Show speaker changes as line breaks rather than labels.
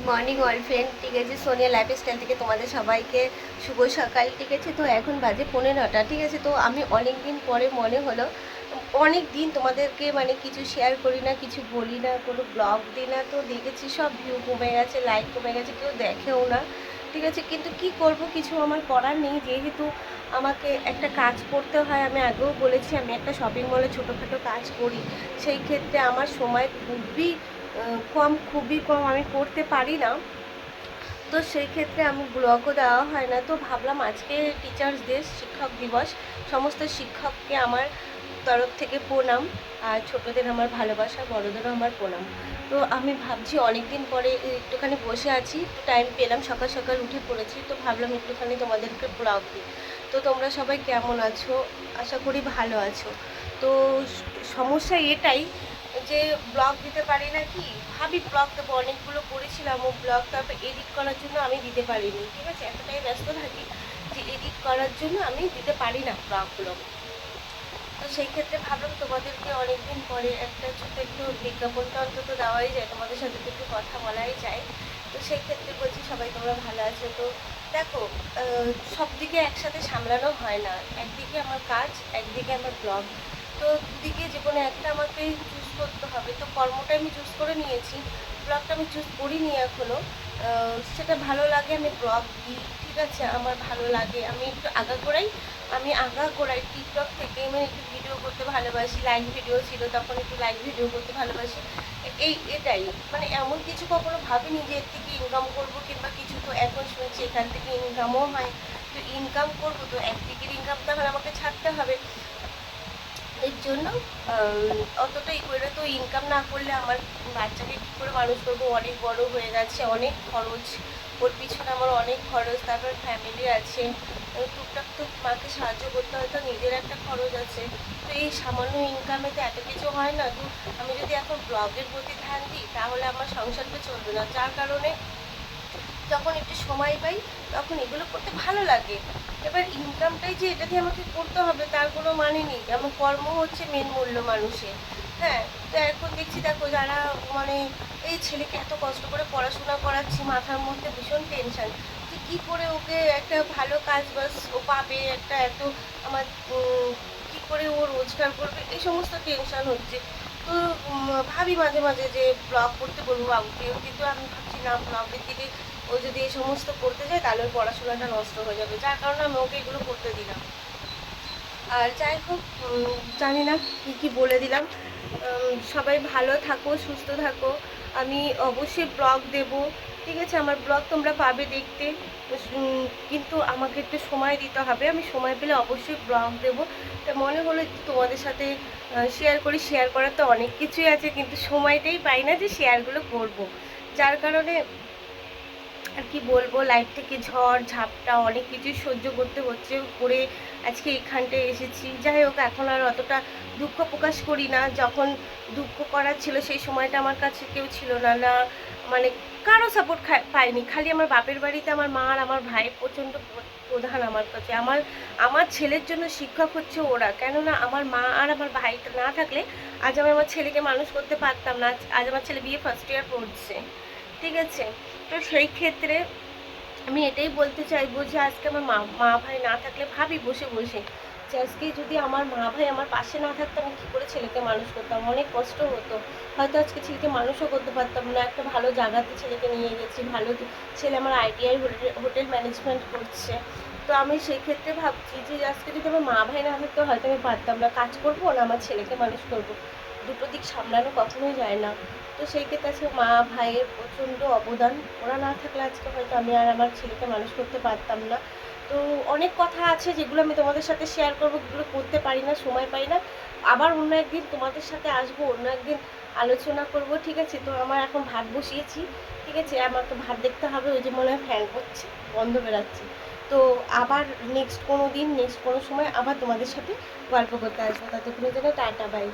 Morning all friend, ঠিক আছে। Sonia lifestyle থেকে তোমাদের সবাইকে শুভ সকাল, ঠিক আছে। তো এখন বাজে 9:15, ঠিক আছে। তো আমি অনেক দিন পরে মনে হলো, অনেক দিন তোমাদেরকে মানে কিছু শেয়ার করি না, কিছু বলি না, কোনো ব্লগ দিই না। তো দেখেছি সব ভিউ কমে গেছে, লাইক কমে গেছে, কেউ দেখেও না, ঠিক আছে। কিন্তু কি করব, কিছু আমার করার নেই, যেহেতু আমাকে একটা কাজ করতে হয়। আমি আগেও বলেছি আমি একটা শপিং মলে ছোটোখাটো কাজ করি, সেই ক্ষেত্রে আমার সময় খুবই কম, আমি করতে পারি না। তো সেই ক্ষেত্রে আমি ব্লগও দেওয়া হয় না। তো ভাবলাম আজকে টিচার্স ডে, শিক্ষক দিবস, সমস্ত শিক্ষককে আমার তরফ থেকে প্রণাম। আর ছোটদের আমার ভালোবাসা, বড়দেরও আমার প্রণাম। তো আমি ভাবছি অনেক দিন পরে একটুখানি বসে আছি, একটু টাইম পেলাম, সকাল সকাল উঠে পড়েছি, তো ভাবলাম একটুখানি তোমাদেরকে ব্লগ দিই। তো তোমরা সবাই কেমন আছো? আশা করি ভালো আছো। তো সমস্যা এটাই যে ব্লগ দিতে পারি না। কি ভাবি ব্লগ দেবো, অনেকগুলো করেছিলাম ও ব্লগ, তারপর এডিট করার জন্য আমি দিতে পারিনি, ঠিক আছে। এতটাই ব্যস্ত থাকি যে এডিট করার জন্য আমি দিতে পারি না ব্লগগুলো। তো সেই ক্ষেত্রে ভাবলাম তোমাদেরকে অনেকদিন পরে একটা ছোটো একটু বিজ্ঞাপনটা অন্তত দেওয়াই যায়, তোমাদের সাথে একটু কথা বলাই যায়। তো সেই ক্ষেত্রে বলছি সবাই তোমরা ভালো আছো তো। দেখো, সব দিকে একসাথে সামলানো হয় না, একদিকে আমার কাজ, একদিকে আমার ব্লগ। তো দুদিকে জীবনে একটা আমাকে চুজ করতে হবে। তো কর্মটা আমি চুজ করে নিয়েছি, ব্লগটা আমি চুজ করিনি এখনও। সেটা ভালো লাগে, আমি ব্লগ দিই, ঠিক আছে। আমার ভালো লাগে, আমি আগাগোড়াই টিকটক থেকে মানে একটু ভিডিও করতে ভালোবাসি। লাইভ ভিডিও ছিল তখন একটু লাইভ ভিডিও করতে ভালোবাসি। এটাই, মানে এমন কিছু কখনো ভাবিনি যে এর থেকে ইনকাম করবো কিংবা কিছু। তো এখন শুনছি এখান থেকে ইনকামও হয়। তো ইনকাম করবো, তো একদিকের ইনকাম তাহলে আমাকে ছাড়তে হবে। এর জন্য অতটাই করে তো ইনকাম না করলে আমার বাচ্চাকে কী করে মানুষ করবো? অনেক বড় হয়ে গেছে, অনেক খরচ, ওর পিছনে আমার অনেক খরচ, তারপর ফ্যামিলি আছে, টুকটাক তো মাকে সাহায্য করতে হয়, তো নিজের একটা খরচ আছে। তো এই সামান্য ইনকামে তো এত কিছু হয় না। তো আমি যদি এখন ব্লগের প্রতি ধ্যান দিই তাহলে আমার সংসারটা চলবে না, যার কারণে যখন একটু সময় পাই তখন এগুলো করতে ভালো লাগে। এবার ইনকামটাই যে এটা দিয়ে আমাকে করতে হবে তার কোনো মানে নেই, আমার কর্ম হচ্ছে মেন মূল্য মানুষের। হ্যাঁ, তো এখন দেখছি, দেখো যারা মানে এই ছেলেকে এত কষ্ট করে পড়াশোনা করাচ্ছি, মাথার মধ্যে ভীষণ টেনশন যে কী করে ওকে একটা ভালো কাজ বাস ও পাবে, একটা এত আমার কী করে ও রোজগার করবে, এই সমস্ত টেনশন হচ্ছে। তো ভাবি মাঝে মাঝে যে ব্লগ করতে বলবো বাবুকেও, কিন্তু আমি ভাবছি না, ব্লগের দিকে ও যদি এই সমস্ত করতে যায় তাহলে ওর পড়াশোনাটা নষ্ট হয়ে যাবে, যার কারণে আমি ওকে এগুলো করতে দিলাম। আর যাই হোক, জানি না কী কী বলে দিলাম। সবাই ভালো থাকো, সুস্থ থাকো। আমি অবশ্যই ব্লগ দেব, ঠিক আছে। আমার ব্লগ তোমরা পাবে দেখতে, কিন্তু আমাকে একটু সময় দিতে হবে। আমি সময় পেলে অবশ্যই ব্লগ দেব। তা মনে হলো একটু তোমাদের সাথে শেয়ার করি। শেয়ার করার তো অনেক কিছুই আছে, কিন্তু সময়টাই পাই না যে শেয়ারগুলো করব, যার কারণে আর কি বলবো, লাইফ থেকে ঝড় ঝাপটা অনেক কিছুই সহ্য করতে হচ্ছে করে আজকে এইখানটায় এসেছি। যাই হোক, এখন আর অতটা দুঃখ প্রকাশ করি না। যখন দুঃখ করার ছিল সেই সময়টা আমার কাছে কেউ ছিল না, না মানে কারো সাপোর্ট পাইনি। খালি আমার বাপের বাড়িতে আমার মা আর আমার ভাই প্রচণ্ড প্রধান আমার কাছে। আমার আমার ছেলের জন্য শিক্ষক হচ্ছে ওরা, কেননা আমার মা আর আমার ভাইটা না থাকলে আজ আমি আমার ছেলেকে মানুষ করতে পারতাম না। আজ আমার ছেলে বিয়ে ফার্স্ট ইয়ার পড়ছে, ঠিক আছে। তো সেই ক্ষেত্রে আমি এটাই বলতে চাইবো যে আজকে আমার মা ভাই না থাকলে ভাবি বসে বসে যে আজকে যদি আমার মা ভাই আমার পাশে না থাকতো আমি কী করে ছেলেকে মানুষ করতাম, অনেক কষ্ট হতো। হয়তো আজকে ছেলেকে মানুষও করতে পারতাম না। একটা ভালো জায়গাতে ছেলেকে নিয়ে গেছি, ভালো ছেলে আমার আইটিআই হোটেল ম্যানেজমেন্ট করছে। তো আমি সেই ক্ষেত্রে ভাবছি যে আজকে যদি আমার মা ভাই না থাকতো হয়তো আমি পারতাম না, কাজ করবো না আমার ছেলেকে মানুষ করবো, দুটো দিক সামলানো কখনোই যায় না। তো সেই ক্ষেত্রে আজকে মা ভাইয়ের প্রচণ্ড অবদান, ওরা না থাকলে আজকে হয়তো আমি আর আমার ছেলেকে মানুষ করতে পারতাম না। তো অনেক কথা আছে যেগুলো আমি তোমাদের সাথে শেয়ার করবো, যেগুলো করতে পারি না, সময় পাই না। আবার অন্য একদিন তোমাদের সাথে আসবো, অন্য একদিন আলোচনা করব, ঠিক আছে। তো আমার এখন ভাত বসিয়েছি, ঠিক আছে। আমার তো ভাত দেখতে হবে, ওই যে মনে হয় ফ্যান করছে, গন্ধ বেরাচ্ছে। তো আবার নেক্সট কোনো সময় আবার তোমাদের সাথে গল্প করতে আসবো। ততক্ষণের জন্য টাটা, বাই।